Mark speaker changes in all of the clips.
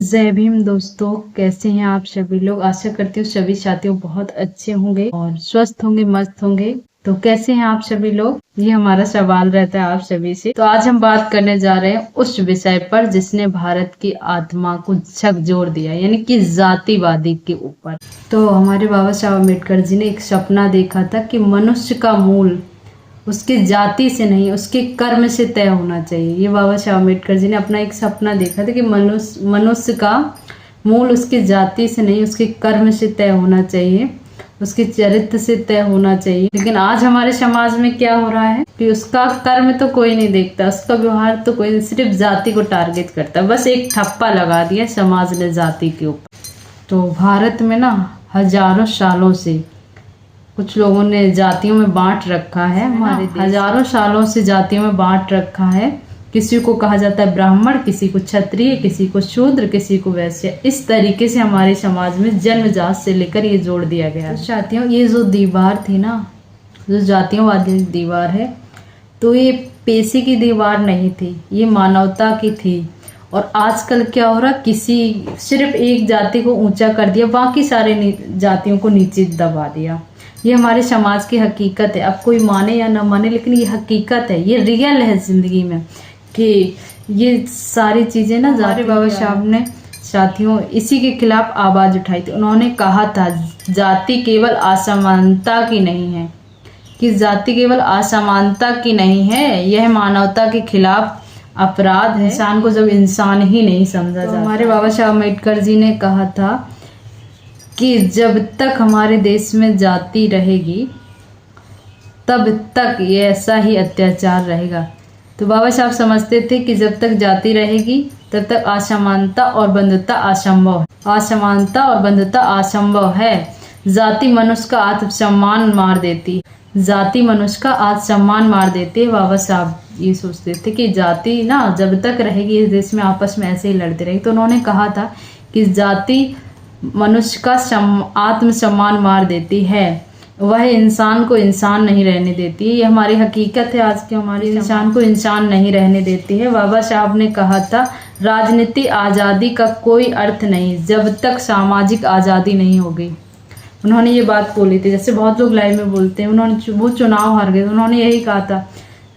Speaker 1: जय भीम दोस्तों, कैसे हैं आप सभी लोग। आशा करती हूँ सभी साथियों बहुत अच्छे होंगे और स्वस्थ होंगे, मस्त होंगे। तो कैसे हैं आप सभी लोग, ये हमारा सवाल रहता है आप सभी से। तो आज हम बात करने जा रहे हैं उस विषय पर जिसने भारत की आत्मा को झकझोर दिया, यानी कि जातिवादी के ऊपर। तो हमारे बाबा साहब अम्बेडकर जी ने एक सपना देखा था कि मनुष्य का मूल उसकी जाति से नहीं, उसके कर्म से तय होना चाहिए। ये बाबा साहब अम्बेडकर जी ने अपना एक सपना देखा था कि मनुष्य का मूल उसकी जाति से नहीं, उसके कर्म से तय होना चाहिए, उसके चरित्र से तय होना चाहिए। लेकिन आज हमारे समाज में क्या हो रहा है कि उसका कर्म तो कोई नहीं देखता, उसका व्यवहार तो कोई, सिर्फ जाति को टारगेट करता है। बस एक ठप्पा लगा दिया समाज ने जाति के ऊपर। तो भारत में ना हजारों सालों से कुछ लोगों ने जातियों में बांट रखा है। हमारे हजारों सालों से जातियों में बांट रखा है। किसी को कहा जाता है ब्राह्मण, किसी को क्षत्रिय, किसी को शूद्र, किसी को वैश्य। इस तरीके से हमारे समाज में जन्मजात से लेकर ये जोड़ दिया गया है। तो साथियों, ये जो दीवार थी ना, जो जातियों वाली दीवार है, तो ये पेशे की दीवार नहीं थी, ये मानवता की थी। और आजकल क्या हो रहा, किसी सिर्फ एक जाति को ऊंचा कर दिया, बाकी सारे जातियों को नीचे दबा दिया। ये हमारे समाज की हकीकत है। अब कोई माने या ना माने, लेकिन ये हकीकत है, ये रियल है जिंदगी में कि ये सारी चीजें ना हमारे बाबा साहब ने साथियों इसी के खिलाफ आवाज उठाई थी। उन्होंने कहा था जाति केवल असमानता की नहीं है, कि जाति केवल असमानता की नहीं है, यह मानवता के खिलाफ अपराध है। इंसान को जब इंसान ही नहीं समझा जाता। हमारे बाबा साहब अम्बेडकर जी ने कहा था कि जब तक हमारे देश में जाति रहेगी तब तक ये ऐसा ही अत्याचार रहेगा। तो बाबा साहब समझते थे कि जब तक जाति रहेगी तब तक असमानता और बंधुता असंभव है। असमानता और बंधुता असंभव है। जाति मनुष्य का आत्मसम्मान मार देती है। जाति मनुष्य का आत्मसम्मान मार देती है। बाबा साहब ये सोचते थे कि जाति ना जब तक रहेगी इस देश में आपस में ऐसे ही लड़ते रहेगी। तो उन्होंने कहा था कि जाति मनुष्य का आत्मसम्मान मार देती है, वह इंसान को इंसान नहीं रहने देती है। ये हमारी हकीकत है आज की, हमारी इंसान को इंसान नहीं रहने देती है। बाबा साहब ने कहा था राजनीति आज़ादी का कोई अर्थ नहीं जब तक सामाजिक आज़ादी नहीं होगी। उन्होंने ये बात बोली थी, जैसे बहुत लोग लाइव में बोलते हैं, उन्होंने वो चुनाव हार गए, उन्होंने यही कहा था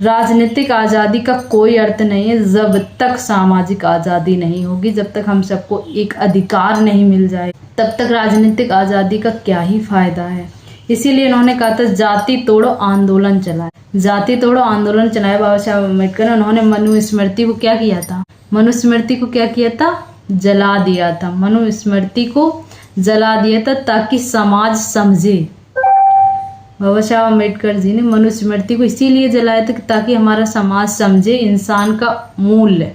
Speaker 1: राजनीतिक आज़ादी का कोई अर्थ नहीं है जब तक सामाजिक आज़ादी नहीं होगी। जब तक हम सबको एक अधिकार नहीं मिल जाए तब तक राजनीतिक आज़ादी का क्या ही फायदा है। इसीलिए उन्होंने कहा था जाति तोड़ो आंदोलन चलाए। जाति तोड़ो आंदोलन चलाए बाबा साहब अम्बेडकर ने। उन्होंने मनुस्मृति को क्या किया था, मनुस्मृति को क्या किया था, जला दिया था। मनुस्मृति को जला दिया था ताकि समाज समझे। बाबा साहब अम्बेडकर जी ने मनुस्मृति को इसीलिए जलाया था ताकि हमारा समाज समझे इंसान का मूल्य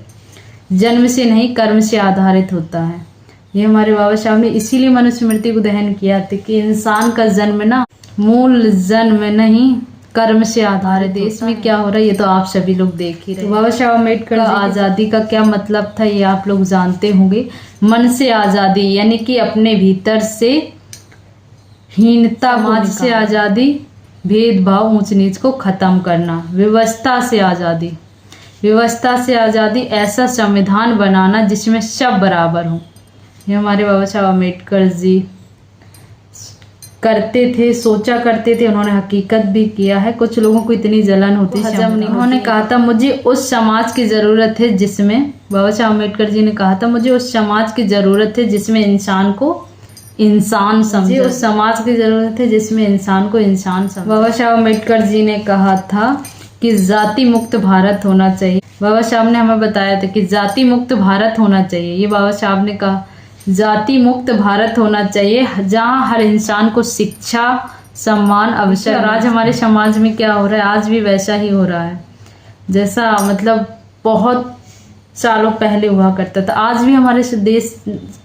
Speaker 1: जन्म से नहीं कर्म से आधारित होता है। ये हमारे बाबा साहब ने इसीलिए मनुस्मृति को दहन किया था कि इंसान का जन्म ना मूल जन्म नहीं कर्म से आधारित। देश में क्या हो रहा है ये तो आप सभी लोग देख ही रहे। तो बाबा साहब अम्बेडकर आज़ादी का क्या मतलब था ये आप लोग जानते होंगे। मन से आज़ादी, यानी कि अपने भीतर से हीनता, समाज से आज़ादी, भेदभाव ऊंच नीच को खत्म करना। व्यवस्था से आज़ादी, व्यवस्था से आज़ादी, ऐसा संविधान बनाना जिसमें सब बराबर हो। ये हमारे बाबा साहब अम्बेडकर जी करते थे, सोचा करते थे, उन्होंने हकीकत भी किया है। कुछ लोगों को इतनी जलन होती है जब नहीं। उन्होंने कहा था मुझे उस समाज की जरूरत है जिसमें, बाबा साहब अम्बेडकर जी ने कहा था मुझे उस समाज की जरूरत है जिसमें इंसान को इंसान समझे। उस समाज की जरूरत है जिसमें इंसान को इंसान समझे। बाबा साहब अम्बेडकर जी ने कहा था कि जाति मुक्त भारत होना चाहिए। बाबा साहब ने हमें बताया था कि जाति मुक्त भारत होना चाहिए। ये बाबा साहब ने कहा जाति मुक्त भारत होना चाहिए जहाँ हर इंसान को शिक्षा, सम्मान, अवसर। आज हमारे समाज में क्या हो रहा है, आज भी वैसा ही हो रहा है जैसा मतलब बहुत सालों पहले हुआ करता था। आज भी हमारे देश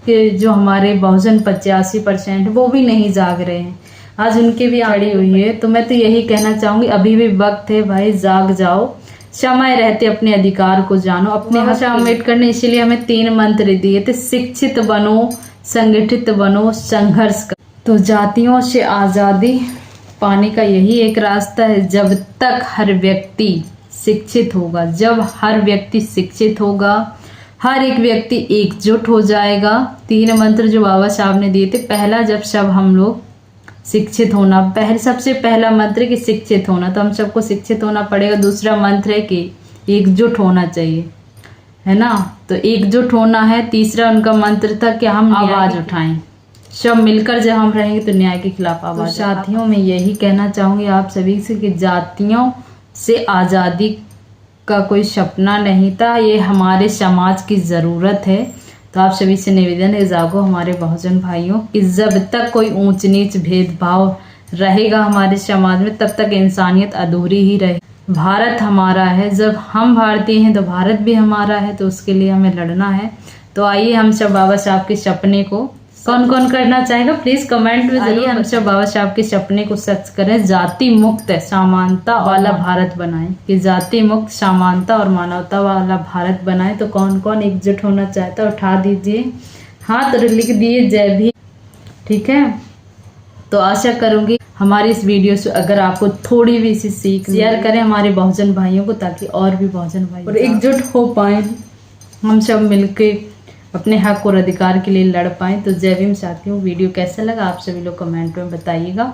Speaker 1: के जो हमारे बहुजन 85% वो भी नहीं जाग रहे हैं, आज उनके भी आड़ी हुई है। तो मैं तो यही कहना चाहूंगी अभी भी वक्त है भाई, जाग जाओ, समय रहते अपने अधिकार को जानो। अपने बाबा साहब अम्बेडकर ने इसीलिए हमें 3 मंत्र दिए थे, शिक्षित बनो, संगठित बनो, संघर्ष करो। तो जातियों से आज़ादी पाने का यही एक रास्ता है जब तक हर व्यक्ति शिक्षित होगा। जब हर व्यक्ति शिक्षित होगा, हर एक व्यक्ति एकजुट हो जाएगा। 3 मंत्र जो बाबा साहब ने दिए थे, पहला जब सब हम लोग शिक्षित होना, सबसे पहला मंत्र कि शिक्षित होना, तो हम सबको शिक्षित होना पड़ेगा। दूसरा मंत्र है कि एकजुट होना चाहिए, है ना, तो एकजुट होना है। तीसरा उनका मंत्र था कि हम आवाज उठाएं, सब मिलकर जब हम रहेंगे तो न्याय के खिलाफ आवाज। तो साथियों, मैं यही कहना चाहूंगी आप सभी से कि जातियों से आज़ादी का कोई सपना नहीं था, ये हमारे समाज की ज़रूरत है। तो आप सभी से निवेदन है, जागो हमारे बहुजन भाइयों, कि जब तक कोई ऊंच नीच भेदभाव रहेगा हमारे समाज में, तब तक इंसानियत अधूरी ही रहे। भारत हमारा है, जब हम भारतीय हैं तो भारत भी हमारा है, तो उसके लिए हमें लड़ना है। तो आइए हम सब बाबा साहब के सपने को, कौन कौन करना चाहेगा प्लीज कमेंट में जरूर। हम सब बाबा साहब के सपने को सच करें, जाति मुक्त समानता वाला भारत बनाएं, कि जाति मुक्त समानता और मानवता वाला भारत बनाएं। तो कौन कौन एकजुट होना चाहता है उठा दीजिए हाथ और लिख दिए जय भीम, ठीक है। तो आशा करूंगी हमारी इस वीडियो से अगर आपको थोड़ी भी सी सीख, शेयर करें हमारे बहुजन भाइयों को, ताकि और भी बहुजन भाई और एकजुट हो पाए, हम सब मिलके अपने हक और अधिकार के लिए लड़ पाएं। तो जय भीम साथियों, वीडियो कैसा लगा आप सभी लोग कमेंट में बताइएगा।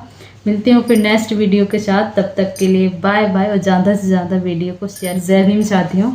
Speaker 1: मिलते हैं फिर नेक्स्ट वीडियो के साथ, तब तक के लिए बाय बाय, और ज़्यादा से ज़्यादा वीडियो को शेयर। जय भीम साथियों।